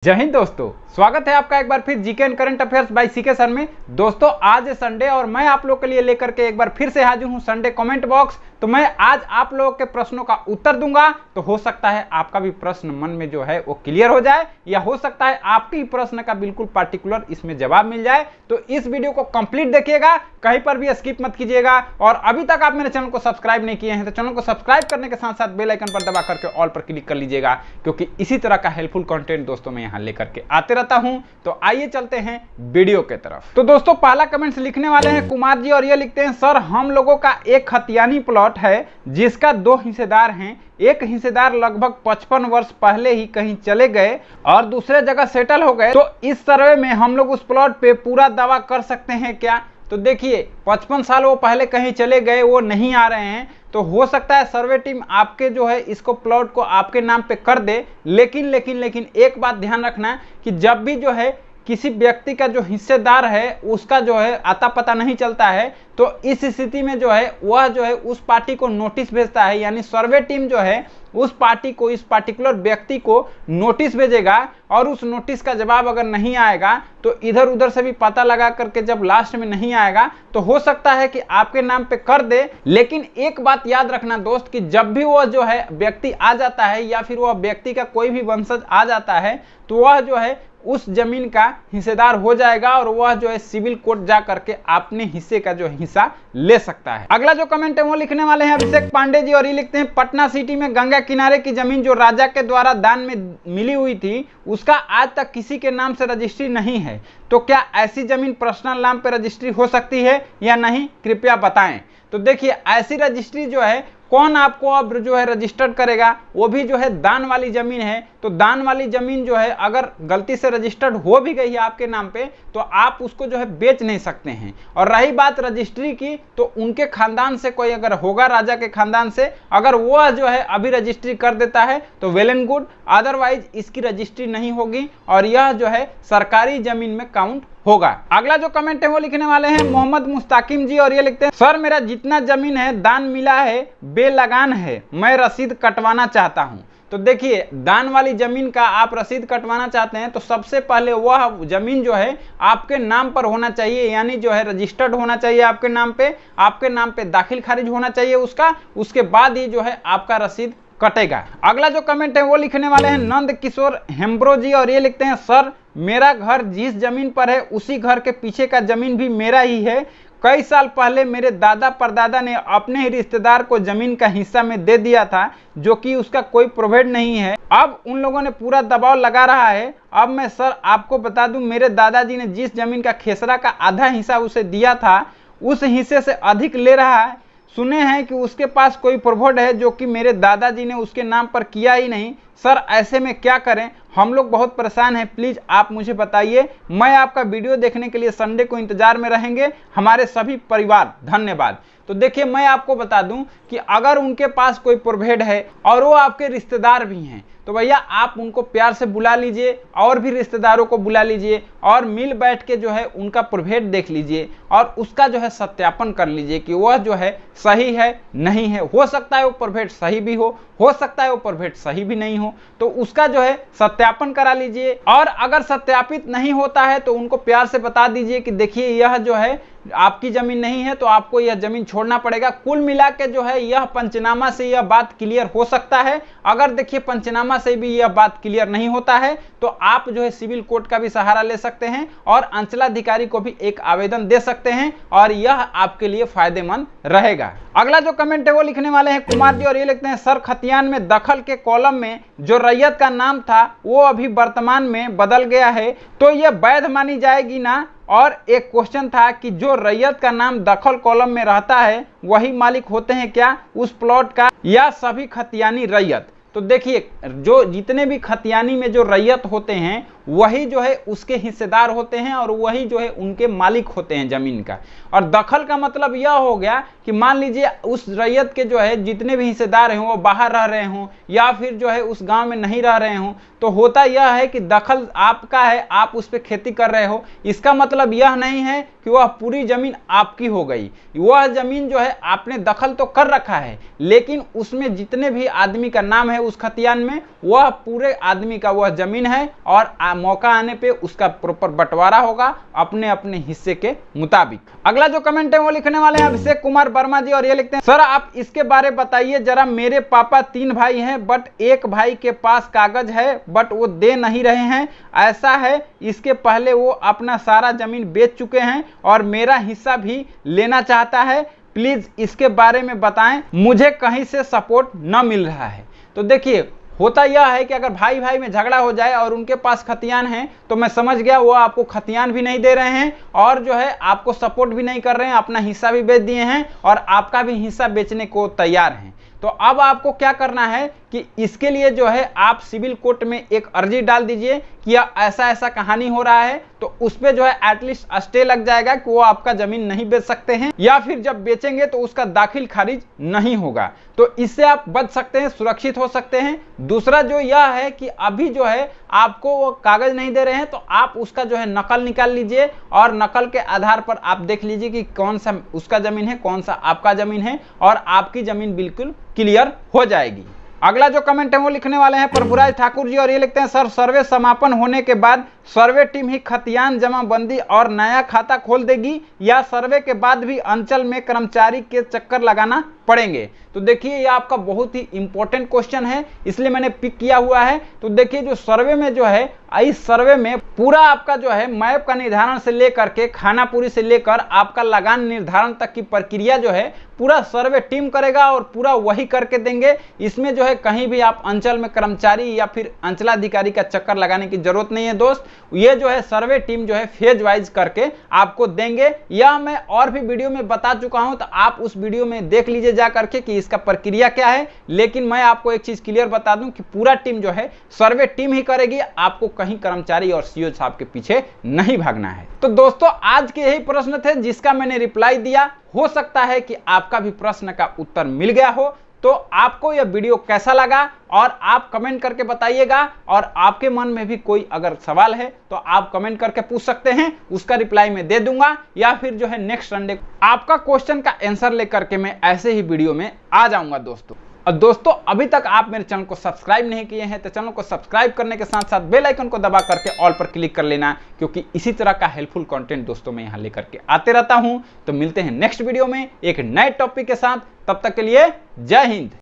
जय हिंद दोस्तों, स्वागत है आपका एक बार फिर GK and current affairs by CK sir में। दोस्तों आज है संडे और मैं आप लोग के लिए लेकर के एक बार फिर से हाजिर हूं संडे कमेंट बॉक्स। तो मैं आज आप लोगों के प्रश्नों का उत्तर दूंगा। तो हो सकता है आपका भी प्रश्न मन में जो है वो क्लियर हो जाए, या हो सकता है आपके प्रश्न का बिल्कुल पार्टिकुलर इसमें जवाब मिल जाए। तो इस वीडियो को कंप्लीट देखिएगा, कहीं पर भी स्किप मत कीजिएगा। और अभी तक आप मेरे चैनल को सब्सक्राइब नहीं किए हैं तो चैनल को सब्सक्राइब करने के साथ साथ बेल आइकन पर दबा करके ऑल पर क्लिक कर लीजिएगा, क्योंकि इसी तरह का हेल्पफुल कंटेंट दोस्तों मैं यहाँ लेकर के आते रहता हूं। तो आइए चलते हैं वीडियो के तरफ। तो दोस्तों पहला कमेंट्स लिखने वाले हैं कुमार जी, और ये लिखते हैं सर हम लोगों का एक खतियानी प्लॉट है जिसका 2 हिस्सेदार हैं। एक हिस्सेदार लगभग 55 वर्ष पहले ही कहीं चले गए और दूसरे जगह सेटल हो गए, तो इस सर्वे में हम लोग उस प्लॉट पे पूरा दावा कर सकते हैं क्या? तो देखिए 55 साल वो पहले कहीं चले गए, वो नहीं आ रहे हैं, तो हो सकता है सर्वे टीम आपके जो है इसको प्लॉट को आपके नाम पे कर दे। लेकिन एक बात ध्यान रखना कि जब भी जो है किसी व्यक्ति का जो हिस्सेदार है उसका जो है आता पता नहीं चलता है, तो इस स्थिति में जो है वह जो है उस पार्टी को नोटिस भेजता है, यानी सर्वे टीम जो है उस पार्टी को, इस पार्टिकुलर व्यक्ति को नोटिस भेजेगा। और उस नोटिस का जवाब अगर नहीं आएगा तो इधर उधर से भी पता लगा करके जब लास्ट में नहीं आएगा तो हो सकता है कि आपके नाम पे कर दे। लेकिन एक बात याद रखना दोस्त कि जब भी वह जो है व्यक्ति आ जाता है या फिर वह व्यक्ति का कोई भी वंशज आ जाता है तो वह जो है उस जमीन का हिस्सेदार हो जाएगा और वह जो है सिविल कोर्ट जा करके अपने हिस्से का जो हिस्सा ले सकता है। अगला जो कमेंट है वो लिखने वाले हैं अभिषेक पांडे जी, और ये लिखते हैं पटना सिटी में गंगा किनारे की जमीन जो राजा के द्वारा दान में मिली हुई थी उसका आज तक किसी के नाम से रजिस्ट्री नहीं है, तो क्या ऐसी जमीन पर्सनल नाम पे रजिस्ट्री हो सकती है या नहीं, कृपया बताएं। तो देखिए ऐसी रजिस्ट्री जो है कौन आपको अब जो है रजिस्टर्ड करेगा, वो भी जो है दान वाली जमीन है। तो दान वाली जमीन जो है अगर गलती से रजिस्टर्ड हो भी गई है आपके नाम पे तो आप उसको जो है बेच नहीं सकते हैं। और रही बात रजिस्ट्री की, तो उनके खानदान से कोई अगर होगा, राजा के खानदान से अगर वो जो है अभी रजिस्ट्री कर देता है तो वेल एंड गुड, अदरवाइज इसकी रजिस्ट्री नहीं होगी और यह जो है सरकारी जमीन में काउंट होगा। अगला जो कमेंट है वो लिखने वाले हैं मोहम्मद मुस्ताकिम जी, और ये लिखते हैं सर मेरा जितना जमीन है दान मिला है बेलगान है, मैं रसीद कटवाना चाहता हूं। तो देखिए दान वाली जमीन का आप रसीद कटवाना चाहते हैं तो सबसे पहले वह जमीन जो है आपके नाम पर होना चाहिए, यानी जो है रजिस्टर्ड होना चाहिए आपके नाम पे दाखिल खारिज होना चाहिए उसका, उसके बाद ही जो है आपका रसीद कटेगा। अगला जो कमेंट है वो लिखने वाले हैं नंद किशोर हेम्ब्रो जी, और ये लिखते हैं सर मेरा घर जिस जमीन पर है उसी घर के पीछे का जमीन भी मेरा ही है। कई साल पहले मेरे दादा परदादा ने अपने ही रिश्तेदार को जमीन का हिस्सा में दे दिया था जो कि उसका कोई प्रोविड नहीं है। अब उन लोगों ने पूरा दबाव लगा रहा है। अब मैं सर आपको बता दूं मेरे दादाजी ने जिस जमीन का खेसरा का आधा हिस्सा उसे दिया था उस हिस्से से अधिक ले रहा है। सुने हैं कि उसके पास कोई प्रोविड है जो कि मेरे दादाजी ने उसके नाम पर किया ही नहीं। सर ऐसे में क्या करें, हम लोग बहुत परेशान हैं, प्लीज आप मुझे बताइए। मैं आपका वीडियो देखने के लिए संडे को इंतजार में रहेंगे हमारे सभी परिवार, धन्यवाद। तो देखिए मैं आपको बता दूं कि अगर उनके पास कोई प्रोविड है और वो आपके रिश्तेदार भी हैं तो भैया आप उनको प्यार से बुला लीजिए और भी रिश्तेदारों को बुला लीजिए और मिल बैठ के जो है उनका प्रोविड देख लीजिए और उसका जो है सत्यापन कर लीजिए कि वह जो है सही है नहीं है। हो सकता है वो प्रोविड सही भी हो सकता है वो प्रोविड सही भी नहीं हो, तो उसका जो है सत्यापन करा लीजिए। और अगर सत्यापित नहीं होता है तो उनको प्यार से बता दीजिए कि देखिए यह जो है आपकी जमीन नहीं है तो आपको यह जमीन छोड़ना पड़ेगा। कुल मिला के जो है यह पंचनामा से यह बात क्लियर हो सकता है। अगर देखिए पंचनामा से भी यह बात क्लियर नहीं होता है तो आप जो है सिविल कोर्ट का भी सहारा ले सकते हैं और अंचलाधिकारी को भी एक आवेदन दे सकते हैं और यह आपके लिए फायदेमंद रहेगा। अगला जो कमेंट है वो लिखने वाले हैं कुमार जी, और ये लिखते हैं सर खतियान में दखल के कॉलम में जो रैयत का नाम था वो अभी वर्तमान में बदल गया है, तो यह वैध मानी जाएगी ना? और एक क्वेश्चन था कि जो रैयत का नाम दखल कॉलम में रहता है वही मालिक होते हैं क्या उस प्लॉट का, या सभी खतियानी रैयत? तो देखिए जो जितने भी खतियानी में जो रैयत होते हैं वही जो है उसके हिस्सेदार होते हैं और वही जो है उनके मालिक होते हैं जमीन का। और दखल का मतलब यह हो गया कि मान लीजिए उस रैयत के जो है जितने भी हिस्सेदार हैं वो बाहर रह रहे हों या फिर जो है उस गांव में नहीं रह रहे हों, तो होता यह है कि दखल आपका है, आप उस पर खेती कर रहे हो, इसका मतलब यह नहीं है कि वह पूरी जमीन आपकी हो गई। वह जमीन जो है आपने दखल तो कर रखा है लेकिन उसमें जितने भी आदमी का नाम है है उस खतियान में, वह पूरे आदमी का वह जमीन है और मौका आने पे उसका प्रॉपर बंटवारा होगा अपने अपने हिस्से के मुताबिक। अगला जो कमेंट है वो लिखने वाले हैं अभिषेक कुमार वर्मा जी और ये लिखते हैं, सर आप इसके बारे बताइए जरा, मेरे पापा 3 भाई हैं बट एक भाई के पास कागज है बट वो दे नहीं रहे हैं, ऐसा है इसके पहले वो अपना सारा जमीन बेच चुके हैं और मेरा हिस्सा भी लेना चाहता है, प्लीज इसके बारे में बताएं, मुझे कहीं से सपोर्ट न मिल रहा है। तो देखिए होता यह है कि अगर भाई भाई में झगड़ा हो जाए और उनके पास खतियान है तो मैं समझ गया वो आपको खतियान भी नहीं दे रहे हैं और जो है आपको सपोर्ट भी नहीं कर रहे हैं, अपना हिस्सा भी बेच दिए हैं और आपका भी हिस्सा बेचने को तैयार हैं। तो अब आपको क्या करना है कि इसके लिए जो है आप सिविल कोर्ट में एक अर्जी डाल दीजिए कि ऐसा ऐसा कहानी हो रहा है, तो उस पे जो है एटलीस्ट स्टे लग जाएगा कि वो आपका जमीन नहीं बेच सकते हैं या फिर जब बेचेंगे तो उसका दाखिल खारिज नहीं होगा। तो इससे आप बच सकते हैं, सुरक्षित हो सकते हैं। दूसरा जो यह है कि अभी जो है आपको वो कागज नहीं दे रहे हैं तो आप उसका जो है नकल निकाल लीजिए और नकल के आधार पर आप देख लीजिए कि कौन सा उसका जमीन है कौन सा आपका जमीन है और आपकी जमीन बिल्कुल क्लियर हो जाएगी। अगला जो कमेंट है वो लिखने वाले हैं प्रभुराज ठाकुर जी और ये लिखते हैं, सर सर्वे समापन होने के बाद सर्वे टीम ही खतियान जमाबंदी और नया खाता खोल देगी या सर्वे के बाद भी अंचल में कर्मचारी के चक्कर लगाना पड़ेंगे? तो देखिए ये आपका बहुत ही इंपॉर्टेंट क्वेश्चन है इसलिए मैंने पिक किया हुआ है। तो देखिए जो सर्वे में जो है इस सर्वे में पूरा आपका जो है मैप का निर्धारण से लेकर के खानापुरी से लेकर आपका लगान निर्धारण तक की प्रक्रिया जो है पूरा सर्वे टीम करेगा और पूरा वही करके देंगे। इसमें जो है कहीं भी आप अंचल में कर्मचारी या फिर अंचलाधिकारी का चक्कर लगाने की जरूरत नहीं है दोस्त। ये जो है सर्वे टीम जो है फेज वाइज करके आपको देंगे, या मैं और भी वीडियो में बता चुका हूं तो आप उस वीडियो में देख लीजिए जा करके कि इसका प्रक्रिया क्या है। लेकिन मैं आपको एक चीज क्लियर बता दूं कि पूरा टीम जो है सर्वे टीम ही करेगी, आपको कहीं कर्मचारी और सीओ साहब के पीछे नहीं भागना है। तो दोस्तों आज के यही प्रश्न थे जिसका मैंने रिप्लाई दिया। हो सकता है कि आपका भी प्रश्न का उत्तर मिल गया हो। तो आपको यह वीडियो कैसा लगा और आप कमेंट करके बताइएगा, और आपके मन में भी कोई अगर सवाल है तो आप कमेंट करके पूछ सकते हैं, उसका रिप्लाई मैं दे दूंगा, या फिर जो है नेक्स्ट संडे आपका क्वेश्चन का आंसर लेकर के मैं ऐसे ही वीडियो में आ जाऊंगा दोस्तों। और दोस्तों अभी तक आप मेरे चैनल को सब्सक्राइब नहीं किए हैं तो चैनल को सब्सक्राइब करने के साथ साथ बेल आइकन को दबा करके ऑल पर क्लिक कर लेना, क्योंकि इसी तरह का हेल्पफुल कंटेंट दोस्तों मैं यहां लेकर के आते रहता हूं। तो मिलते हैं नेक्स्ट वीडियो में एक नए टॉपिक के साथ, तब तक के लिए जय हिंद।